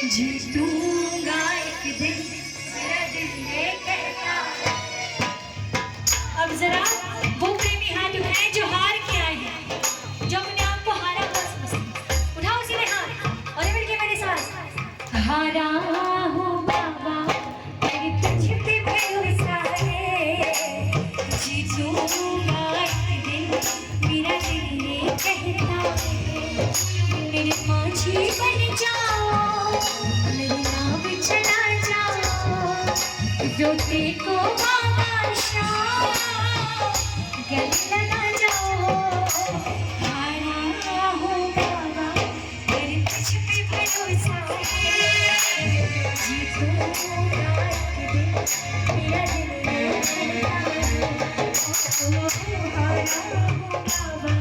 जीतूंगा एक दिन, मेरा दिल ये कहता। अब जरा वो प्रेमी हाथ उठाएं जो हार के आए हैं, जो अपने आप को हारा हुआ समझते हैं। उठाओ सीधे हाथ और मिलके मेरे साथ। हारा हूँ बाबा मेरी तुझ पे भरोसा है, जीतूंगा एक दिन, मेरा दिल ये कहता है। मेरे माझी बन जाओ, मेरी नाव चला जाओ, रोते को बादशाह गले लगा जाओ। हारा हूँ बाबा मेरे तुझ पे भरोसा है, जीतूंगा एक दिन, मेरा दिल ये कहता है। हारा हूँ बाबा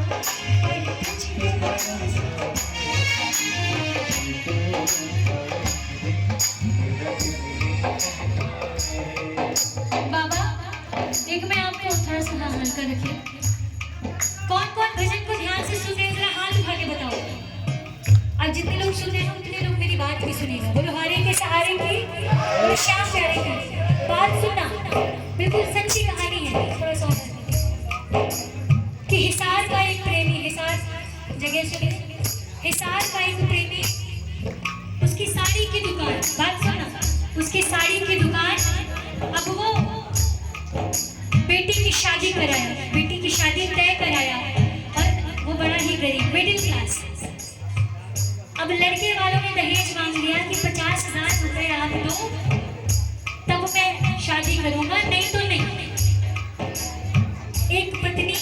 मेरे तुझ पे भरोसा है। बाबा एक मैं आपको थोड़ा सा हल्का रखिए। कौन कौन भजन को ध्यान से सुन रहे हैं जरा हाथ उठा के बताओ। अब जितने लोग सुन रहे हैं उतने लोग मेरी बात भी सुनेगा। बोलो हारे के सहारे की, बोलो श्याम प्यारे की बात सुनना, बिल्कुल सच्ची कहानी है। थोड़ा सा कि हिसार का एक प्रेमी, हिसार जगह सुने, हिसार का एक प्रेमी, उसकी साड़ी की दुकान, बात सुनना, उसकी साड़ी की दुकान। अब वो बेटी की शादी कराया, बेटी की शादी तय कराया, और वो बड़ा ही गरीब मिडिल क्लास। अब लड़के वालों ने दहेज मांग लिया कि 50,000 रुपए आप दो तब मैं शादी करूंगा, नहीं तो नहीं। एक पत्नी,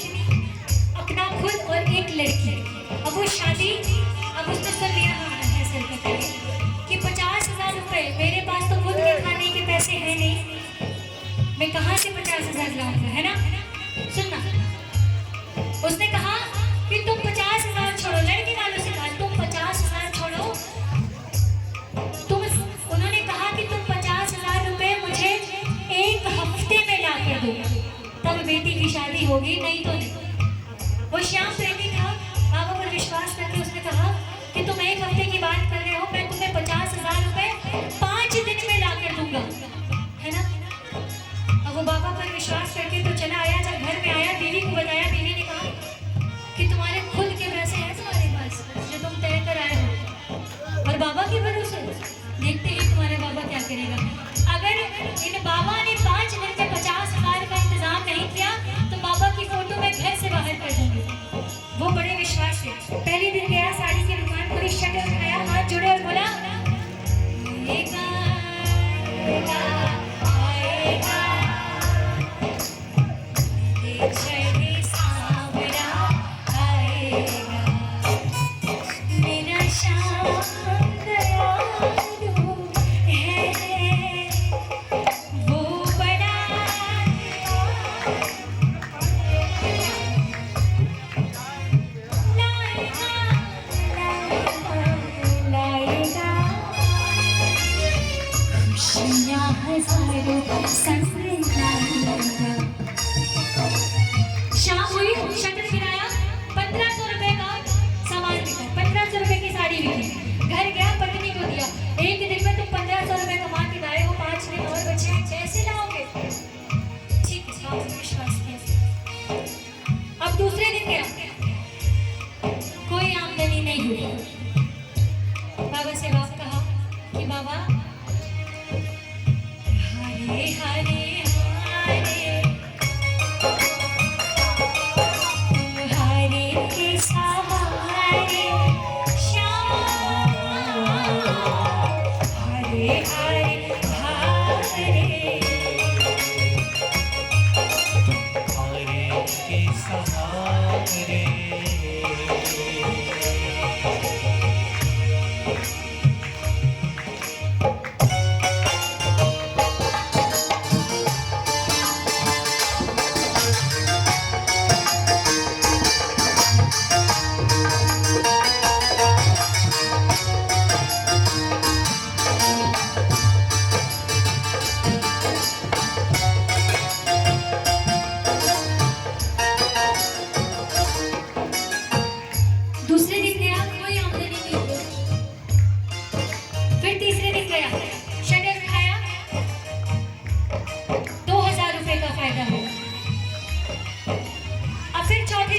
अपना खुद और एक लड़की। अब वो शादी, अब उसने सुन लिया है सर का कि 50,000 रुपए, मेरे पास तो खुद के खाने के पैसे हैं नहीं, मैं कहाँ से 50,000 लाऊंगा, है ना। सुनना, उसने कहा कि तुम 50,000 छोड़ो, लड़के वालों से कहा तुम 50,000 छोड़ो, उन्होंने कहा कि तुम 50,000 रुपए मुझे एक हफ्ते में ला कर दो, तब बेटी की शादी होगी, नहीं तो नहीं। वो श्याम प्रेमी था, बाबा पर विश्वास करके उसने कहा कि तुम एक हफ्ते की बात कर रहे हो, मैं तुम्हें 50,000 रुपए 5 दिन में ला कर दूंगा, है ना। अब वो बाबा पर विश्वास करके तो चला आया। जब घर में आया, बीवी को बताया, बीवी ने कहा कि तुम्हारे खुद के पैसे हैं तुम्हारे पास जो तुम तय कर आए हो, और बाबा के भरोसे देखते हैं तुम्हारे बाबा क्या करेगा। अगर इन बाबा ने 5 दिन में 50,000 का इंतजाम नहीं किया तो बाबा की फोटो में घर से बाहर कर दूंगी। वो बड़े विश्वास से पहले दिन गया, साड़ी की दुकान पर शटर उठाया, हाथ जोड़ा।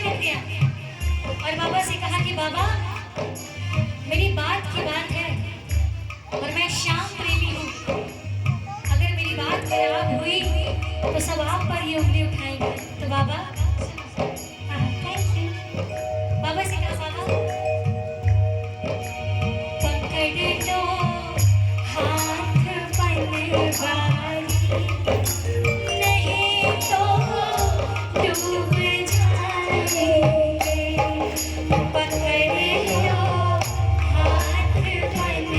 मिल गया और बाबा से कहा कि बाबा मेरी बात की बात है और मैं श्याम प्रेमी हूँ, अगर मेरी बात खराब हुई तो सब आप पर ये उंगली उठाएंगे। तो बाबा थैंक यू। बाबा से कहा बाबा पकड़ लो हाथ बनवारी, नहीं तो डूब जाएंगे। पकड़ लो हाथ बनवारी,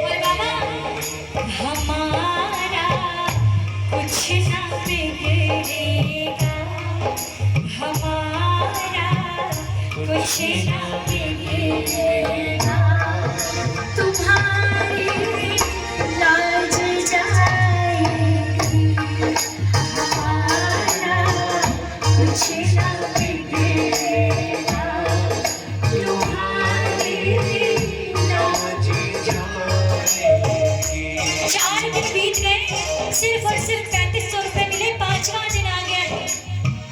और बाबा हमारा कुछ ना बिगड़ेगा, हमारा कुछ ना बिगड़ेगा, तुम्हारी लाज जाएगी, हमारा कुछ ना बिगड़ेगा, तुम्हारी लाज जाएगी। 4 दिन बीत गए, सिर्फ और सिर्फ 3500 रुपए मिले। 5वां दिन आ गया है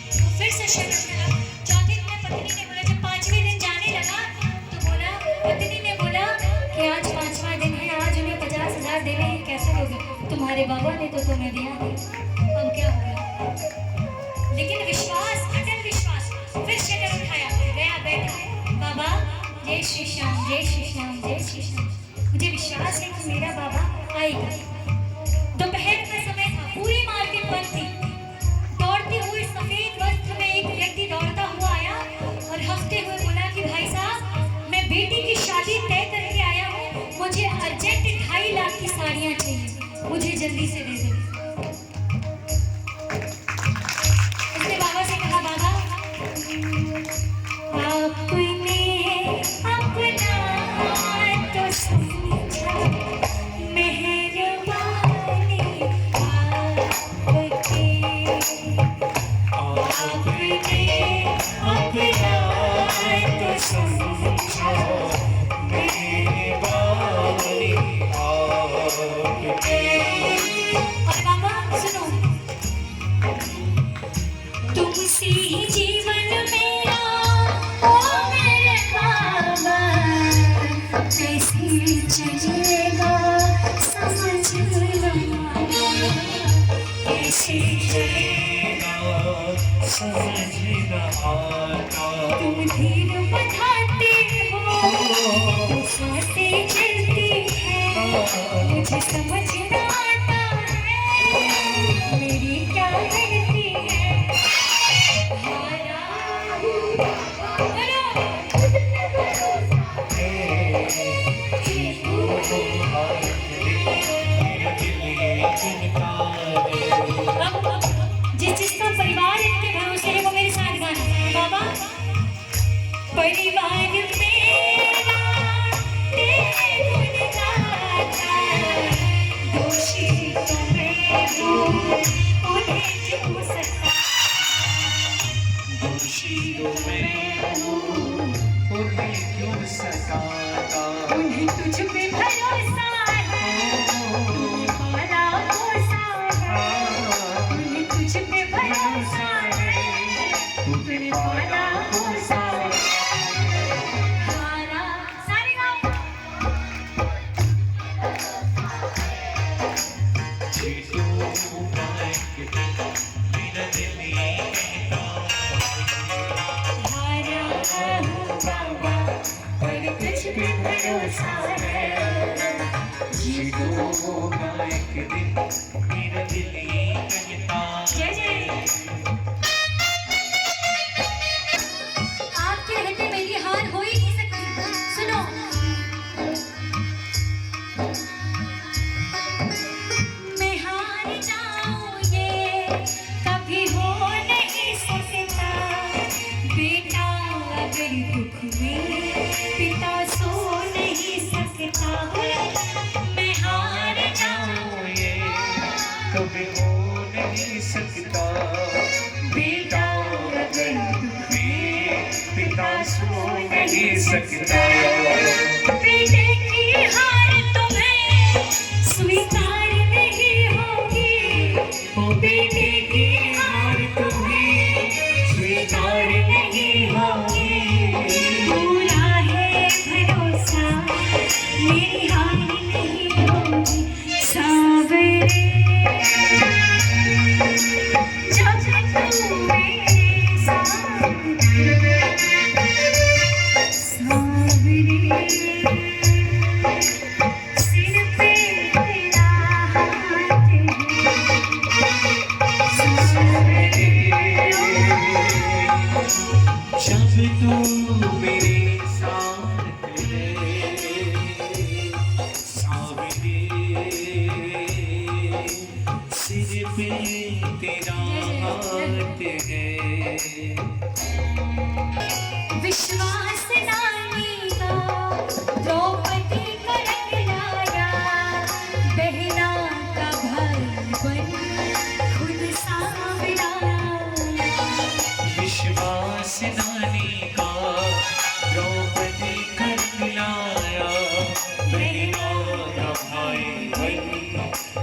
तो फिर से शर्त लगा। चौथे दिन में पत्नी ने बोला, जब 5वें दिन जाने लगा तो बोला, पत्नी ने बोला कि आज 5वां दिन है, आज उन्हें 50,000 देने हैं, कैसे होगा? तुम्हारे बाबा ने तो तुम्हें दिया नहीं, अब क्या होगा? लेकिन विश्वास, अटल विश्वास, फिर शटर उठाया, गया बैठा, बाबा जय श्री श्याम, जय श्री श्याम, जय श्री श्याम। मुझे विश्वास है कि मेरा बाबा आएगा। दोपहर का समय था, पूरी मार्केट बंद थी। दौड़ते हुए सफेद वस्त्र में एक व्यक्ति दौड़ता हुआ आया और हंसते हुए बोला कि भाई साहब मैं बेटी की शादी तय करके आया हूँ, मुझे अर्जेंट 2.5 लाख की साड़ियाँ चाहिए, मुझे जल्दी से दे दो। उसने बाबा से कहा बाबा आपने अपना तो समझा, मेहरबानी आपकी, आपने अपना तो समझा, मेहरबानी आपकी। और बाबा सुनो, तुमसे ही जीवन मेरा, ओ मेरे बाबा, कैसे चलेगा समझ लो, कैसे चलेगा समझ न आता। तुम धीर बढ़ाते हो तो सांसें चलती है, मुझे समझ न आता है मेरी क्या गलती है। जिसका परिवार इनके भरोसे है वो मेरे साथ गाना। बाबा परिवार मेरा तेरे गुण गाता, दोषी तो मैं हूँ उन्हें क्यों सता, दोषी तो मैं हूँ उन्हें क्यों सताता, उन्हें तुझ पे भरोसा है, तूने पाला पोसा है, उन्हें तुझ पे भरोसा है, तूने पाला पोसा है। हारा सारे गाओ। भरोसा है, जीतो होगा एक दिन, मेरा दिल ये कहता। जय जय। आपके रहते मेरी हार हो ही नहीं सकती। सुनो, मैं हार जाऊं ये कभी हो नहीं सकता, बेटा अगर दुख में पिता सो नहीं सकता, मैं हार जाऊं ये कभी हो नहीं सकता, बेटा अगर दुख में पिता सो नहीं सकता। बेटे की हार तुम्हें स्वीकार नहीं सिर पे तेरा हाथ है। विश्वास नानी का द्रौपदी का रंग लाया, बहना का भाई बन खुद सांवरा। विश्वास नानी का द्रौपदी का रंग लाया, बहना का भाई बन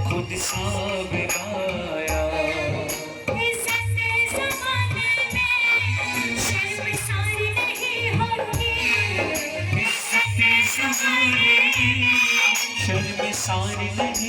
खुद सांवराया। इज्जत ज़माने में शर्मसार नहीं होगी, इज्जत ज़माने में शर्मसार नहीं